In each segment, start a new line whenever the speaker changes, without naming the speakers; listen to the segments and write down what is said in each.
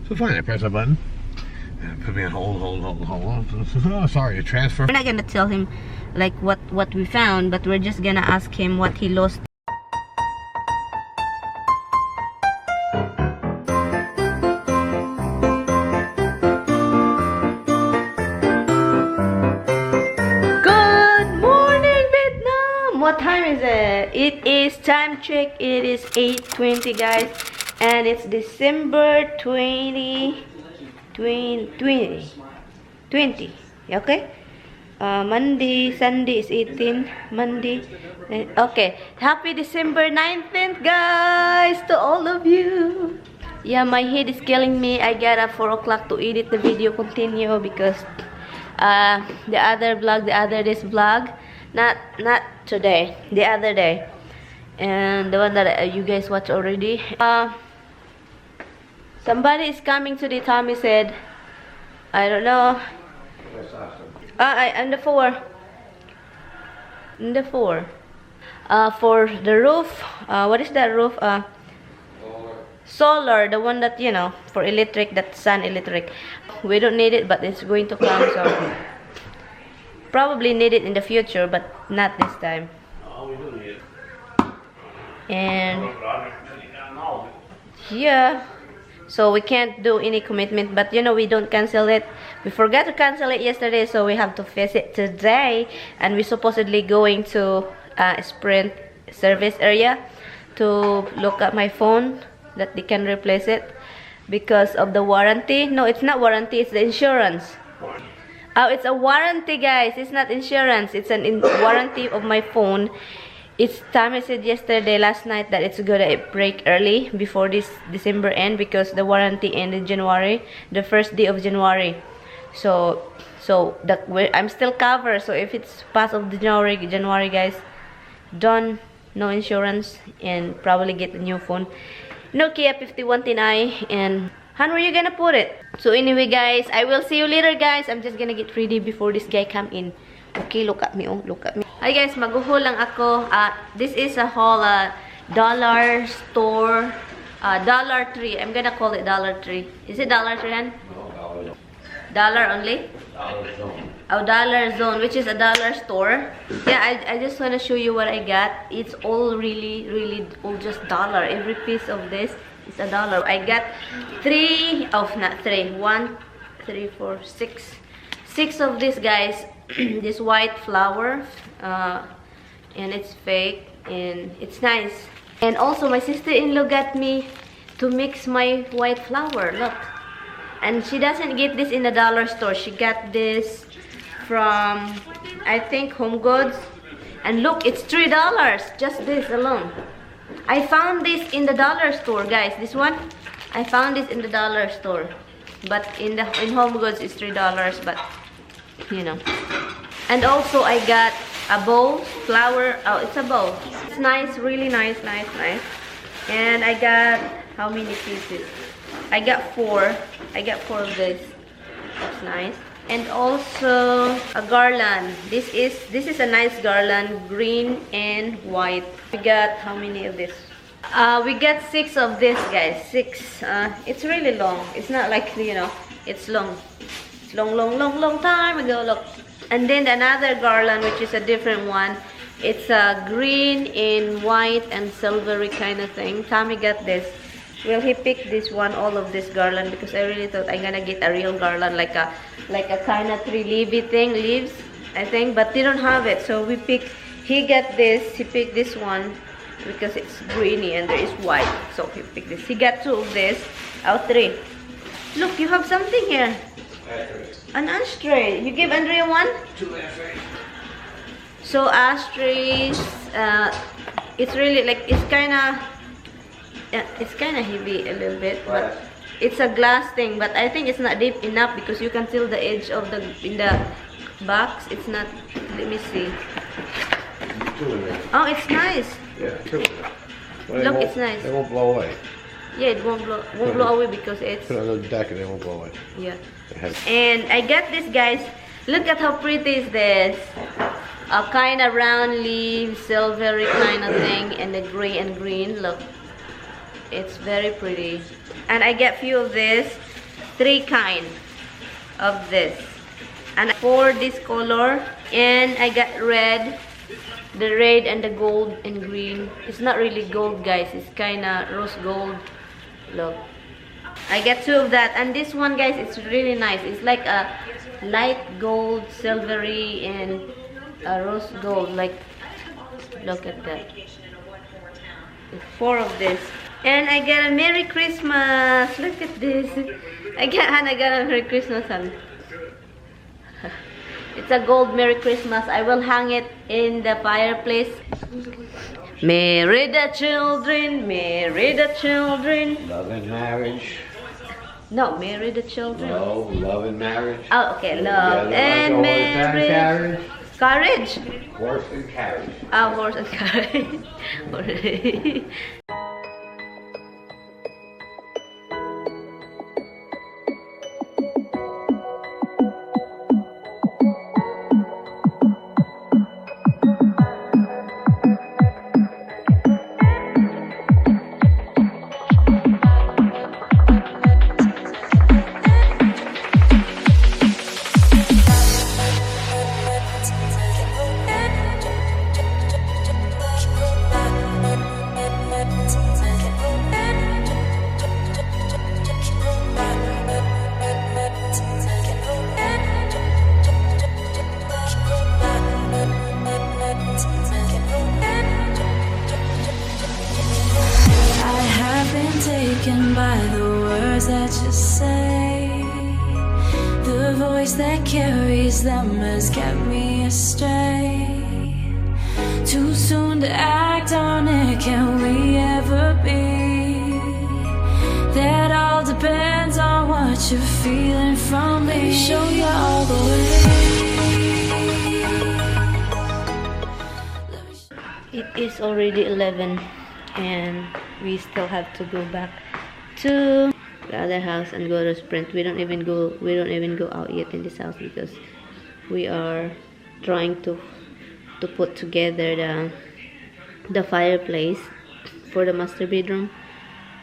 So fine, I press a button. And put me on hold. Oh, sorry, a transfer.
We're not gonna tell him like what we found, but we're just gonna ask him what he lost. Good morning, Vietnam! What time is it? It is time check. It is 8:20, guys, and it's December 20. Okay, Monday, Sunday is 18, Monday, okay, happy December 19th, guys, to all of you. Yeah, my head is killing me. I got up 4 o'clock to edit the video continue because the other day's vlog, not today, the other day, and the one that you guys watch already. Somebody is coming today. Tommy said, I don't know. On the 4. In the 4. For the roof. What is that roof? Solar. The one that, you know, for electric, that sun electric. We don't need it, but it's going to come. So probably need it in the future, but not this time. And yeah. So we can't do any commitment, but you know, we don't cancel it. We forgot to cancel it yesterday, so we have to face it today. And we're supposedly going to Sprint service area to look at my phone that they can replace it because of the warranty. No, it's not warranty, it's the insurance. Oh, it's a warranty, guys. It's not insurance. It's an warranty of my phone. It's time I said last night that it's gonna break early before this December end because the warranty ended January, the first day of January. So I'm still covered. So if it's past of January, guys, no insurance and probably get a new phone, Nokia 5110i. And how are you gonna put it? So anyway, guys, I will see you later, guys. I'm just gonna get ready before this guy come in. Okay, look at me, oh, look at me. Hi guys, maguhol lang ako. This is a whole dollar store, Dollar Tree. I'm gonna call it Dollar Tree. Is it Dollar Tree, Han? No, dollar only? Dollar Zone. Oh, Dollar Zone, which is a dollar store. Yeah, I just wanna show you what I got. It's all really all just dollar. Every piece of this is a dollar. I got 6 of these, guys. This white flower, and it's fake and it's nice. And also my sister-in-law got me to mix my white flower, look. And she doesn't get this in the dollar store. She got this from, I think, Home Goods. And look, it's $3, just this alone. I found this in the dollar store, guys. This one, I found this in the dollar store, but in Home Goods it's $3, but you know. And also I got a bowl, flower. Oh, it's a bowl. It's nice, really nice. And I got how many pieces? I got 4. I got 4 of this. That's nice. And also a garland. This is a nice garland, green and white. We got how many of this? We got 6 of this, guys. 6. It's really long. It's not like, you know, it's long. It's long time ago, look. And then another garland, which is a different one. It's a green and white and silvery kind of thing. Tommy got this. Well, he picked this one, all of this garland, because I really thought I'm gonna get a real garland, like a kind of 3-leafy thing, leaves, I think, but they don't have it. So he got this. He picked this one because it's greeny and there is white. So he picked this. He got 2 of this. Oh, 3. Look, you have something here. An ashtray. You give Andrea 1? 2 ashtrays. So ashtrays, it's really like, it's kind of heavy a little bit, but it's a glass thing. But I think it's not deep enough because you can feel the edge of in the box. It's not. Let me see. Oh, it's nice.
Yeah,
look, it's nice.
It won't blow away.
Yeah, it won't blow away because it's.
Put it on the deck and it won't blow away.
Yeah. And I got this, guys. Look at how pretty is this. A kind of round leaf, silvery kind of thing, and the gray and green. Look, it's very pretty. And I get few of this. 3 kind of this. And for this color, and I got red, the red and the gold and green. It's not really gold, guys. It's kind of rose gold. Look, I get 2 of that. And this one, guys, it's really nice. It's like a light gold, silvery, and a rose gold. Like, look at that. It's 4 of this. And I got a Merry Christmas. Look at this. I got a Merry Christmas, honey. It's a gold Merry Christmas. I will hang it in the fireplace. Merry the children, merry the children.
Love and marriage.
No, marry the children.
No, love and marriage.
Oh, okay, love and marriage.
Carriage.
Courage.
Horse and carriage.
Ah, horse and carriage.
Taken by the words that you say, the voice that carries them has kept me astray. Too soon to act on it, can we ever be? That all depends on what you're feeling from me. Let me show you all the way.
It is already 11 and we still have to go back to the other house and go to Sprint. We don't even go out yet in this house because we are trying to put together the fireplace for the master bedroom.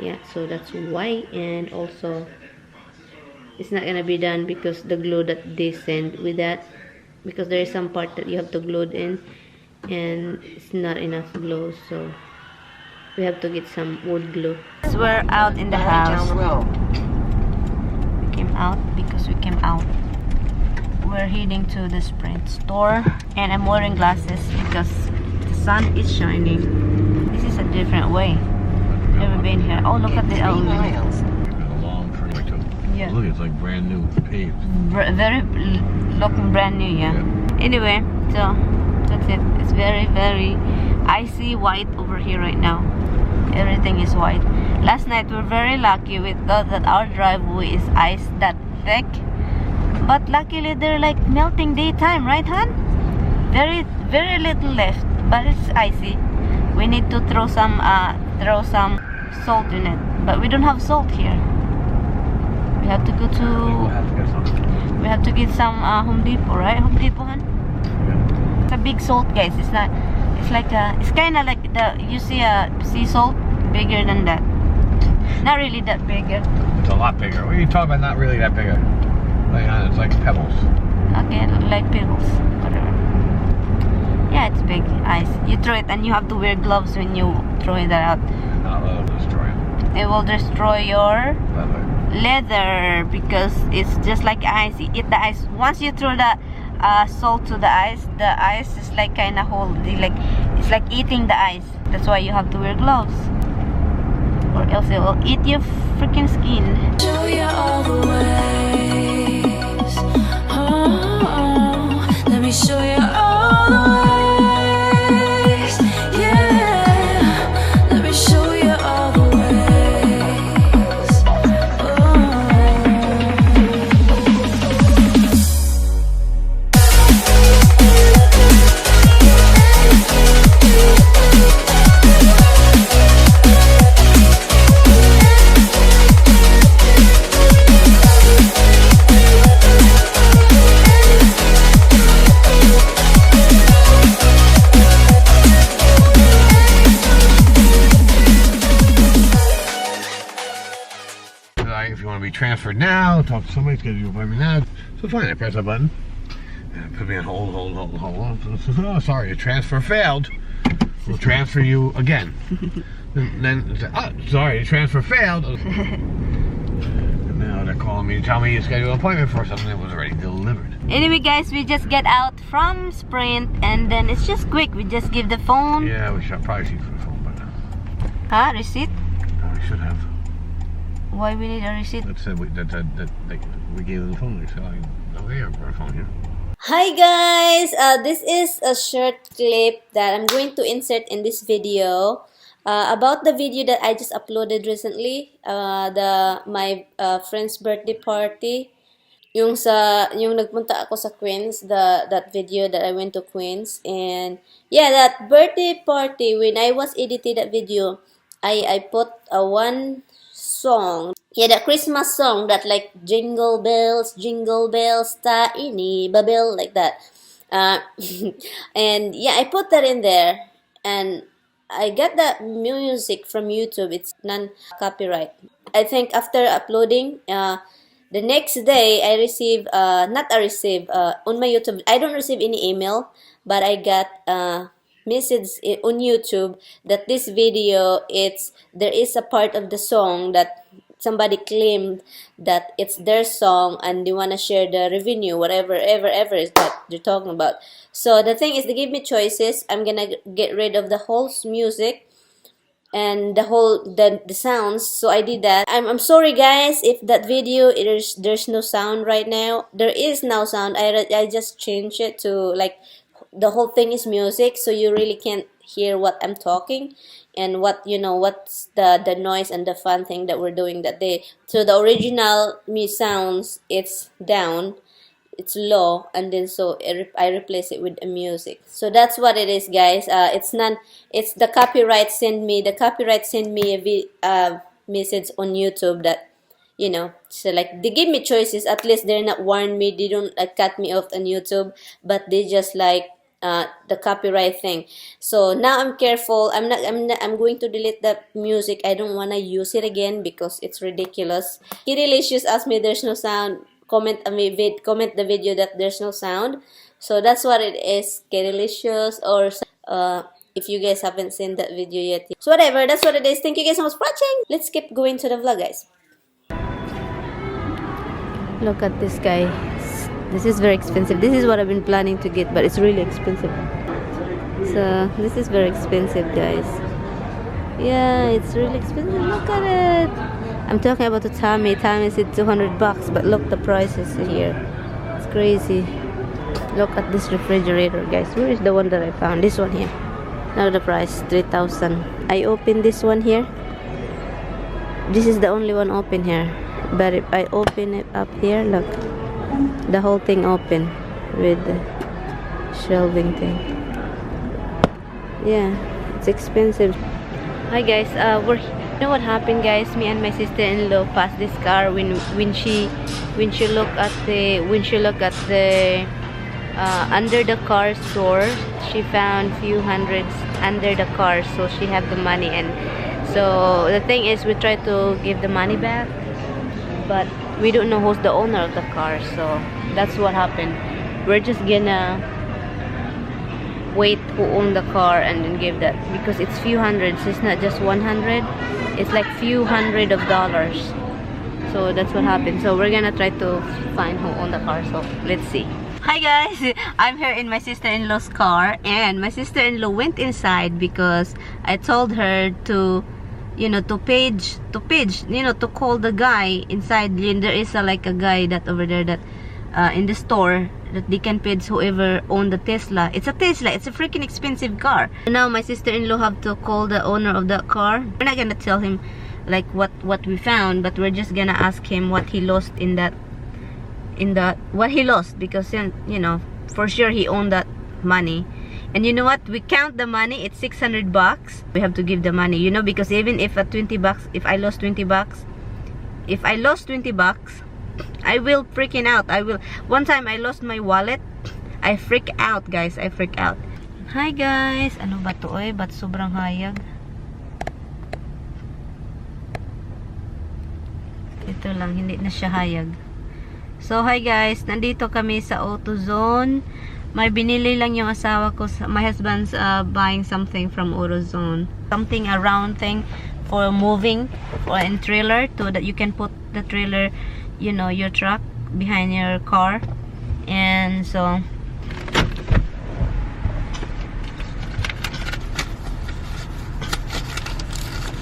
Yeah, so that's why. And also it's not gonna be done because the glue that they send with that, because there is some part that you have to glue in and it's not enough glue, so we have to get some wood glue. We're out in the house. We came out because we came out. We're heading to the Sprint store and I'm wearing glasses because the sun is shining. This is a different way. Never been here. Oh, look at the element.
A long trip.
Yeah.
Look, it's like brand new paved.
Very looking brand new, yeah. Anyway, so that's it. It's very, very icy white over here right now. Everything is white. Last night we were very lucky. We thought that our driveway is ice that thick, but luckily they're like melting daytime, right, hon? Very little left, but it's icy. We need to throw some salt in it, but we don't have salt here. We have to go to. We have to get some Home Depot, right? Home Depot, hon? Yeah. It's a big salt, guys. It's not. It's like it's kind of like you see a sea salt, bigger than that. Not really that bigger.
It's a lot bigger. What are you talking about? Not really that bigger. Like, it's like pebbles.
Okay, like pebbles. Whatever. Yeah, it's big ice. You throw it and you have to wear gloves when you throw that out.
Not allowed to destroy it.
It will destroy your
Leather.
because it's just like ice. You eat the ice. Once you throw the salt to the ice is like kind of it's like eating the ice. That's why you have to wear gloves, or else it will eat your freaking skin.
Show you all the ways. Oh, let me show you all the ways. Yeah, let me show you all the ways.
transfer now. Talk to somebody, schedule your appointment now. So fine, I press that button. And put me on hold. Oh, sorry, the transfer failed. We'll transfer you again. then oh, sorry, the transfer failed. And now they're calling me to tell me to schedule an appointment for something that was already delivered.
Anyway, guys, we just get out from Sprint, and then it's just quick. We just give the phone.
Yeah, we should probably see for the phone, but
Huh? Receipt?
we should have.
Why we need a receipt?
That said we gave them the phone. They said, okay, our phone here.
Hi guys, this is a short clip that I'm going to insert in this video about the video that I just uploaded recently, my friend's birthday party. Yung nagpunta ako sa Queens, that video that I went to Queens, and yeah, that birthday party, when I was editing that video, I put one song, yeah, that Christmas song, that like jingle bells, tiny babel, like that, and yeah, I put that in there, and I got that music from YouTube. It's non-copyright. I think after uploading, the next day, I receive, on my YouTube, I don't receive any email, but I got a message on YouTube that this video, there is a part of the song that somebody claimed that it's their song and they want to share the revenue, whatever is that they're talking about. So the thing is, they give me choices. I'm gonna get rid of the whole music and the sounds, so I did that. I'm sorry guys if that video there's no sound right now. There is no sound. I just changed it to like the whole thing is music, so you really can't hear what I'm talking and what's the noise and the fun thing that we're doing that day. So the original sounds, it's down, it's low, and then so I replace it with a music. So that's what it is, guys. It's the copyright send me a message on YouTube that, so like they give me choices. At least they're not warn me, they don't cut me off on YouTube, but they just like the copyright thing. So now I'm careful. I'm going to delete that music. I don't want to use it again because it's ridiculous. Delicious asked me there's no sound. Comment the video that there's no sound. So that's what it is. Delicious, or if you guys haven't seen that video yet, so whatever, that's what it is. Thank you guys so much for watching. Let's keep going to the vlog, guys. Look at this guy. This is very expensive. This is what I've been planning to get, but it's really expensive. So this is very expensive, guys. Yeah, it's really expensive. Look at it. I'm talking about the Tommy. Tommy said $200, but look the prices here. It's crazy. Look at this refrigerator, guys. Where is the one that I found? This one here. Now the price, $3,000. I open this one here. This is the only one open here. But if I open it up here, look, the whole thing open with the shelving thing. Yeah, it's expensive. Hi guys, you know what happened, guys? Me and my sister-in-law passed this car when she look at the under the car store. She found few hundreds under the car, so she have the money. And so the thing is, we try to give the money back, but we don't know who's the owner of the car. So that's what happened. We're just gonna wait who owned the car and then give that, because it's few hundreds. It's not just 100, it's like few hundred of dollars. So that's what happened. So we're gonna try to find who owned the car. So let's see. Hi guys, I'm here in my sister-in-law's car, and my sister-in-law went inside because I told her to to call the guy inside. There is like a guy that over there that in the store that they can page whoever owned the Tesla. It's a Tesla. It's a freaking expensive car. Now my sister-in-law have to call the owner of the car. We're not gonna tell him like what we found, but we're just gonna ask him what he lost what he lost, because for sure he owned that money. And you know what? We count the money. It's $600. We have to give the money, because even if at $20, if I lost $20, I will freaking out. One time I lost my wallet. I freak out, guys. I freak out. Hi guys. Ano ba to, eh? Ba't sobrang hayag? Ito lang, hindi na siya hayag. So, hi guys. Nandito kami sa AutoZone. May binili lang yung asawa ko. My husband's buying something from AutoZone. Something, a round thing for moving or in trailer so that you can put the trailer, you know, your truck behind your car. And so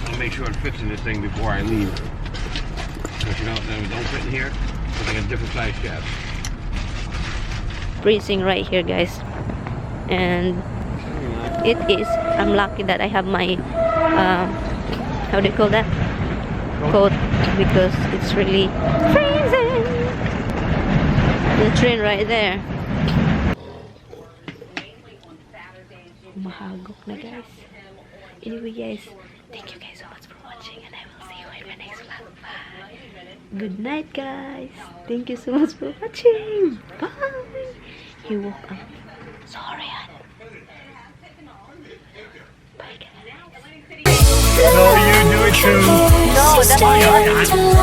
I'll make sure it fits in this thing before I leave. Because you know, don't fit in here. It's like a different size shaft.
freezing right here, guys. And it is, I'm lucky that I have my how do you call that, coat, because it's really freezing. The train right there. Mahagok na, guys. Anyway, guys, thank you guys so much for watching, and I will see you in my next vlog. Bye. Good night, guys. Thank you so much for watching. Bye. He woke up. Sorry, hon. Bye, guys.
No, you do it too.
No, that's not.